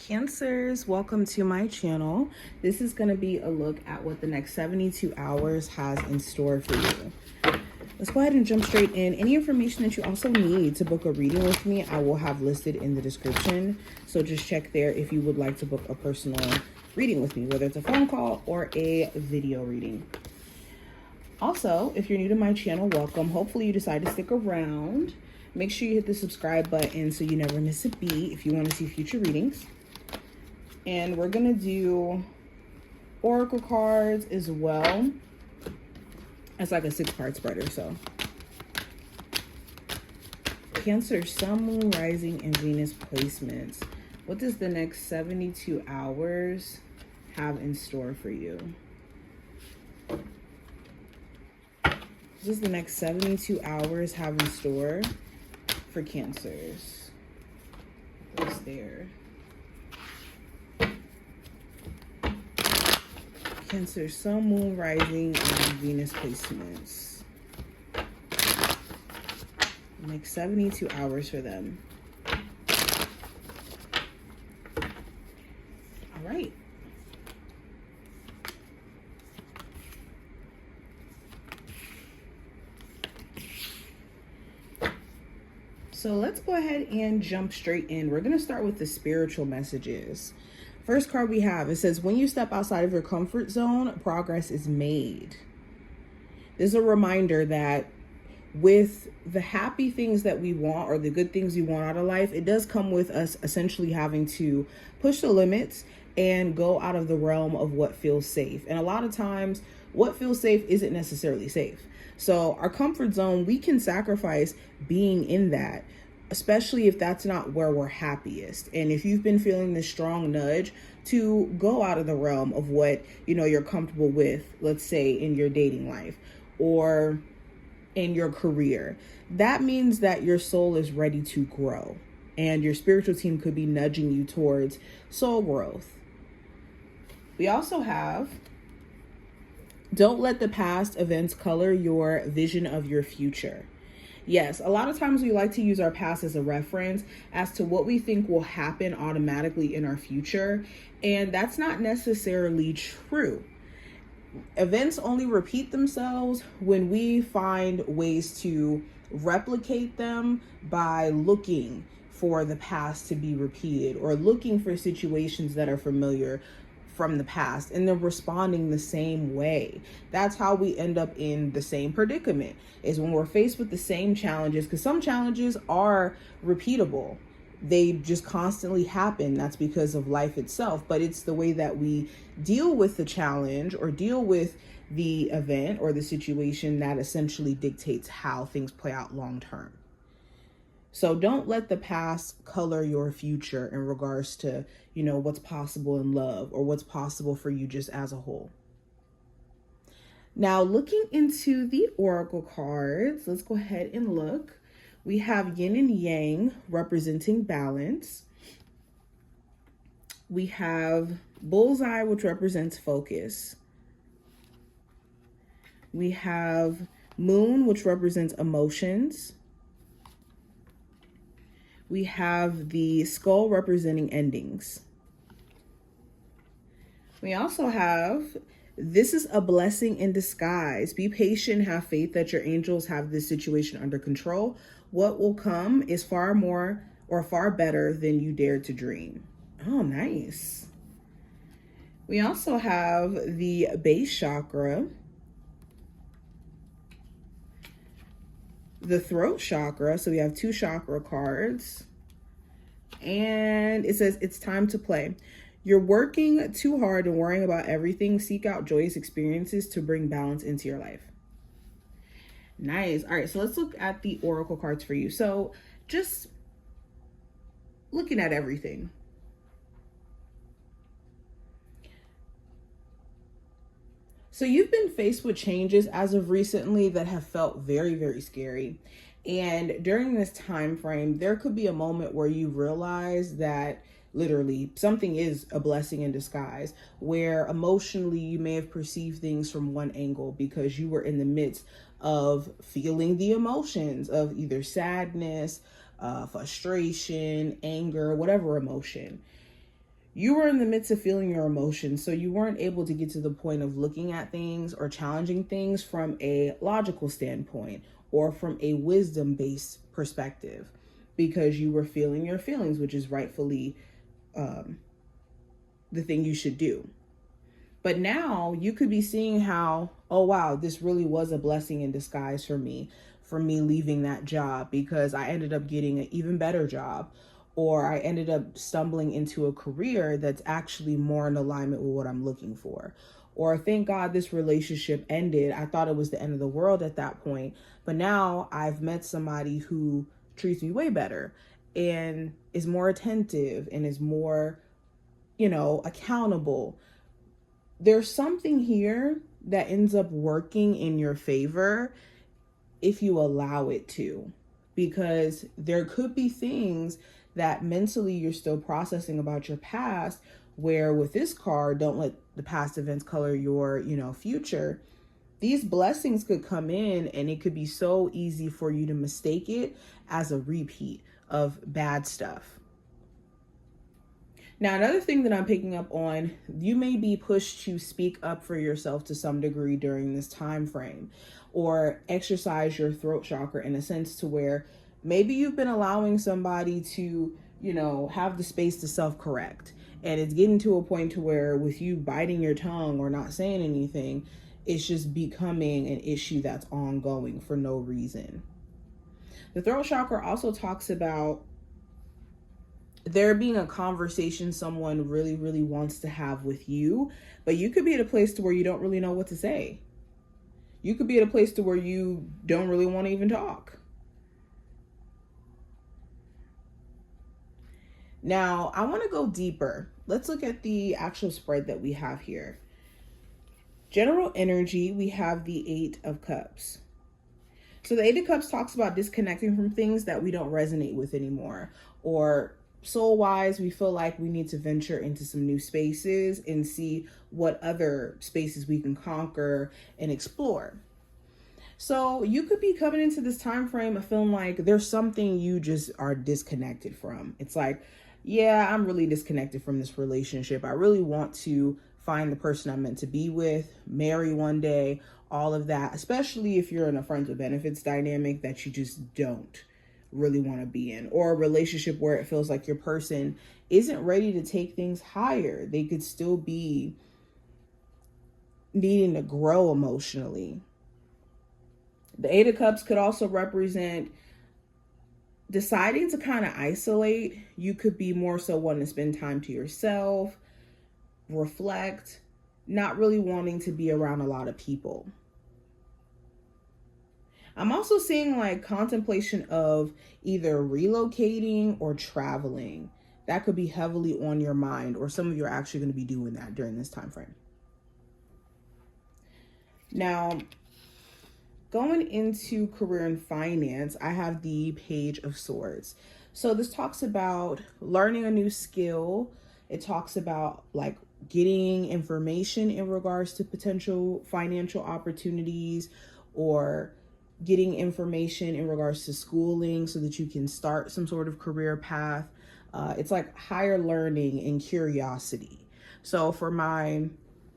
Cancers, welcome to my channel. This is going to be a look at what the next 72 hours has in store for you. Let's go ahead and jump straight in. Any information that you also need to book a reading with me, I will have listed in the description. So just check there if you would like to book a personal reading with me, whether it's a phone call or a video reading. Also, if you're new to my channel, welcome. Hopefully you decide to stick around. Make sure you hit the subscribe button so you never miss a beat if you want to see future readings. And we're going to do oracle cards as well. It's like a 6-part spreader, so. Cancer, Sun, Moon, Rising, and Venus placements. What does the next 72 hours have in store for you? What does the next 72 hours have in store for Cancers? What's there? Cancer, Sun, Moon, Rising, and Venus placements. Next 72 hours for them. All right. So let's go ahead and jump straight in. We're going to start with the spiritual messages. First card we have, it says, when you step outside of your comfort zone, progress is made. This is a reminder that with the happy things that we want, or the good things we want out of life, it does come with us essentially having to push the limits and go out of the realm of what feels safe. And a lot of times what feels safe isn't necessarily safe. So our comfort zone, we can sacrifice being in that, especially if that's not where we're happiest. And if you've been feeling this strong nudge to go out of the realm of what, you're comfortable with, let's say in your dating life or in your career, that means that your soul is ready to grow, and your spiritual team could be nudging you towards soul growth. We also have, don't let the past events color your vision of your future. Yes, a lot of times we like to use our past as a reference as to what we think will happen automatically in our future, and that's not necessarily true. Events only repeat themselves when we find ways to replicate them by looking for the past to be repeated, or looking for situations that are familiar from the past and then responding the same way. That's how we end up in the same predicament, is when we're faced with the same challenges, because some challenges are repeatable. They just constantly happen. That's because of life itself, but it's the way that we deal with the challenge or deal with the event or the situation that essentially dictates how things play out long term. So don't let the past color your future in regards to, what's possible in love or what's possible for you just as a whole. Now, looking into the oracle cards, let's go ahead and look. We have yin and yang representing balance. We have bullseye, which represents focus. We have moon, which represents emotions. We have the skull representing endings. We also have, this is a blessing in disguise. Be patient, have faith that your angels have this situation under control. What will come is far more or far better than you dared to dream. Oh, nice. We also have the base chakra, the throat chakra. So we have 2 chakra cards, and it says it's time to play. You're working too hard and worrying about everything. Seek out joyous experiences to bring balance into your life. Nice. All right, so let's look at the oracle cards for you. So just looking at everything. So you've been faced with changes as of recently that have felt very, very scary. And during this time frame, there could be a moment where you realize that literally something is a blessing in disguise, where emotionally you may have perceived things from one angle because you were in the midst of feeling the emotions of either sadness, frustration, anger, whatever emotion. You were in the midst of feeling your emotions, so you weren't able to get to the point of looking at things or challenging things from a logical standpoint or from a wisdom-based perspective, because you were feeling your feelings, which is rightfully the thing you should do. But now you could be seeing how, oh wow, this really was a blessing in disguise for me leaving that job, because I ended up getting an even better job, or I ended up stumbling into a career that's actually more in alignment with what I'm looking for. Or thank God this relationship ended. I thought it was the end of the world at that point, but now I've met somebody who treats me way better and is more attentive and is more, accountable. There's something here that ends up working in your favor if you allow it to, because there could be things that mentally you're still processing about your past, where with this card, don't let the past events color your, future. These blessings could come in and it could be so easy for you to mistake it as a repeat of bad stuff. Now, another thing that I'm picking up on, you may be pushed to speak up for yourself to some degree during this time frame, or exercise your throat chakra in a sense to where maybe you've been allowing somebody to, have the space to self-correct. And it's getting to a point to where with you biting your tongue or not saying anything, it's just becoming an issue that's ongoing for no reason. The throat chakra also talks about there being a conversation someone really, really wants to have with you, but you could be at a place to where you don't really know what to say. You could be at a place to where you don't really want to even talk. Now, I want to go deeper. Let's look at the actual spread that we have here. General energy, we have the 8 of Cups. So the 8 of Cups talks about disconnecting from things that we don't resonate with anymore, or soul-wise, we feel like we need to venture into some new spaces and see what other spaces we can conquer and explore. So you could be coming into this time frame of feeling like there's something you just are disconnected from. It's like, yeah, I'm really disconnected from this relationship. I really want to find the person I'm meant to be with, marry one day, all of that, especially if you're in a friends with benefits dynamic that you just don't really want to be in, or a relationship where it feels like your person isn't ready to take things higher. They could still be needing to grow emotionally. The 8 of Cups could also represent deciding to kind of isolate. You could be more so wanting to spend time to yourself, reflect, not really wanting to be around a lot of people. I'm also seeing like contemplation of either relocating or traveling. That could be heavily on your mind, or some of you are actually going to be doing that during this time frame. Now, going into career and finance, I have the Page of Swords. So this talks about learning a new skill. It talks about like getting information in regards to potential financial opportunities, or getting information in regards to schooling so that you can start some sort of career path. It's like higher learning and curiosity. So for my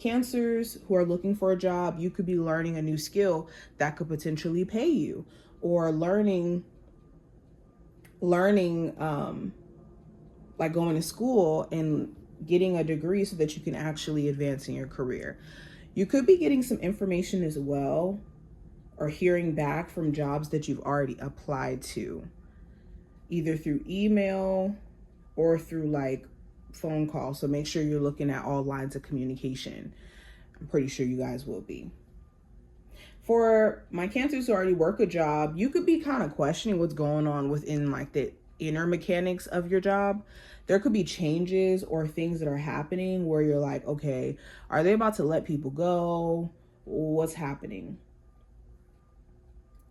Cancers who are looking for a job, you could be learning a new skill that could potentially pay you, or learning like going to school and getting a degree so that you can actually advance in your career. You could be getting some information as well, or hearing back from jobs that you've already applied to, either through email or through like phone call. So make sure you're looking at all lines of communication. I'm pretty sure you guys will be. For my Cancers who already work a job, you could be kind of questioning what's going on within like the inner mechanics of your job. There could be changes or things that are happening where you're like, okay, are they about to let people go? What's happening?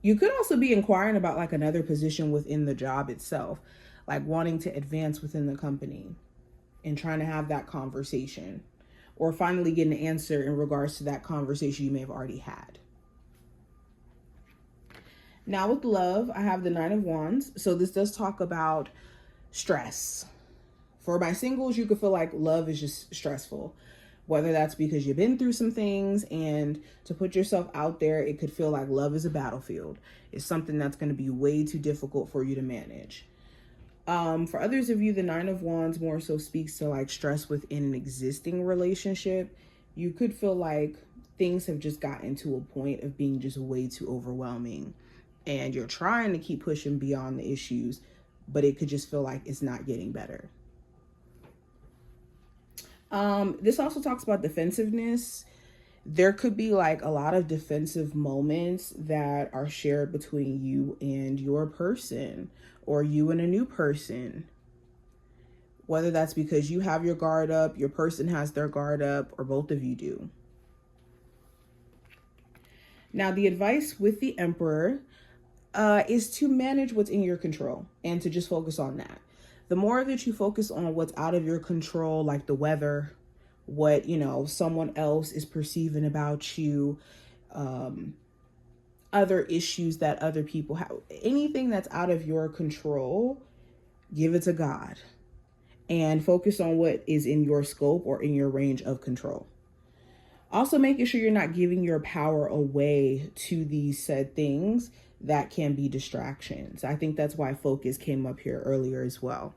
You could also be inquiring about like another position within the job itself, like wanting to advance within the company and trying to have that conversation, or finally get an answer in regards to that conversation you may have already had. Now with love, I have the 9 of Wands. So this does talk about stress, For my singles, you could feel like love is just stressful, whether that's because you've been through some things, and to put yourself out there, it could feel like love is a battlefield. It's something that's going to be way too difficult for you to manage. For others of you, the Nine of Wands more so speaks to like stress within an existing relationship. You could feel like things have just gotten to a point of being just way too overwhelming, and you're trying to keep pushing beyond the issues, but it could just feel like it's not getting better. This also talks about defensiveness. There could be like a lot of defensive moments that are shared between you and your person, or you and a new person. Whether that's because you have your guard up, your person has their guard up, or both of you do. Now, the advice with the Emperor is to manage what's in your control and to just focus on that. The more that you focus on what's out of your control, like the weather, what, someone else is perceiving about you, other issues that other people have, anything that's out of your control, give it to God and focus on what is in your scope or in your range of control. Also, making sure you're not giving your power away to these said things that can be distractions. I think that's why focus came up here earlier as well.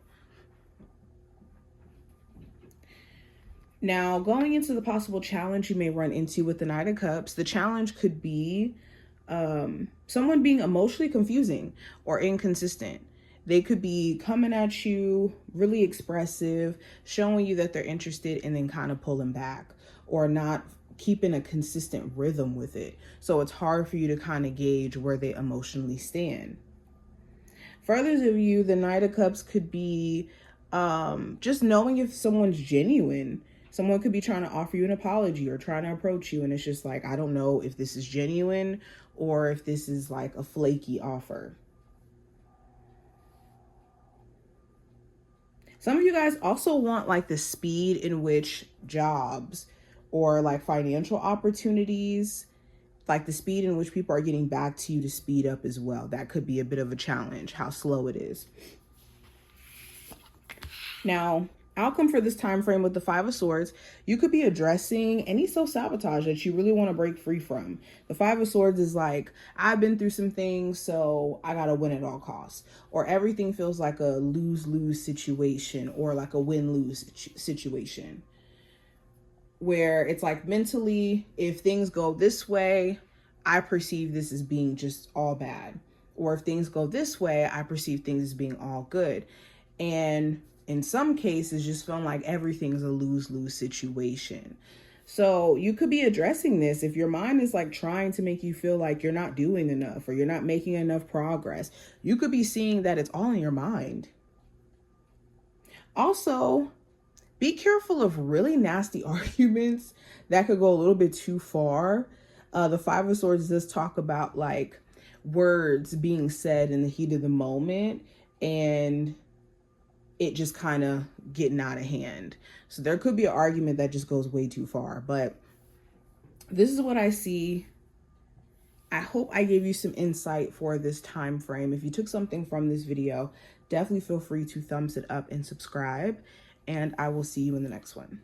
Now, going into the possible challenge you may run into with the Knight of Cups, the challenge could be someone being emotionally confusing or inconsistent. They could be coming at you really expressive, showing you that they're interested, and then kind of pulling back, or not keeping a consistent rhythm with it. So it's hard for you to kind of gauge where they emotionally stand. For others of you, the Knight of Cups could be just knowing if someone's genuine. Someone could be trying to offer you an apology or trying to approach you, and it's just like, I don't know if this is genuine or if this is like a flaky offer. Some of you guys also want like the speed in which jobs or like financial opportunities, like the speed in which people are getting back to you, to speed up as well. That could be a bit of a challenge, how slow it is. Now, outcome for this time frame with the Five of Swords, you could be addressing any self-sabotage that you really want to break free from. The Five of Swords is like, I've been through some things, so I gotta win at all costs. Or everything feels like a lose-lose situation, or like a win-lose situation, where it's like mentally, if things go this way, I perceive this as being just all bad. Or if things go this way, I perceive things as being all good. And in some cases, just feeling like everything's a lose-lose situation. So you could be addressing this if your mind is like trying to make you feel like you're not doing enough or you're not making enough progress. You could be seeing that it's all in your mind. Also, be careful of really nasty arguments that could go a little bit too far. The Five of Swords does talk about like words being said in the heat of the moment and it just kind of getting out of hand. So there could be an argument that just goes way too far, but this is what I see. I hope I gave you some insight for this time frame. If you took something from this video, definitely feel free to thumbs it up and subscribe, and I will see you in the next one.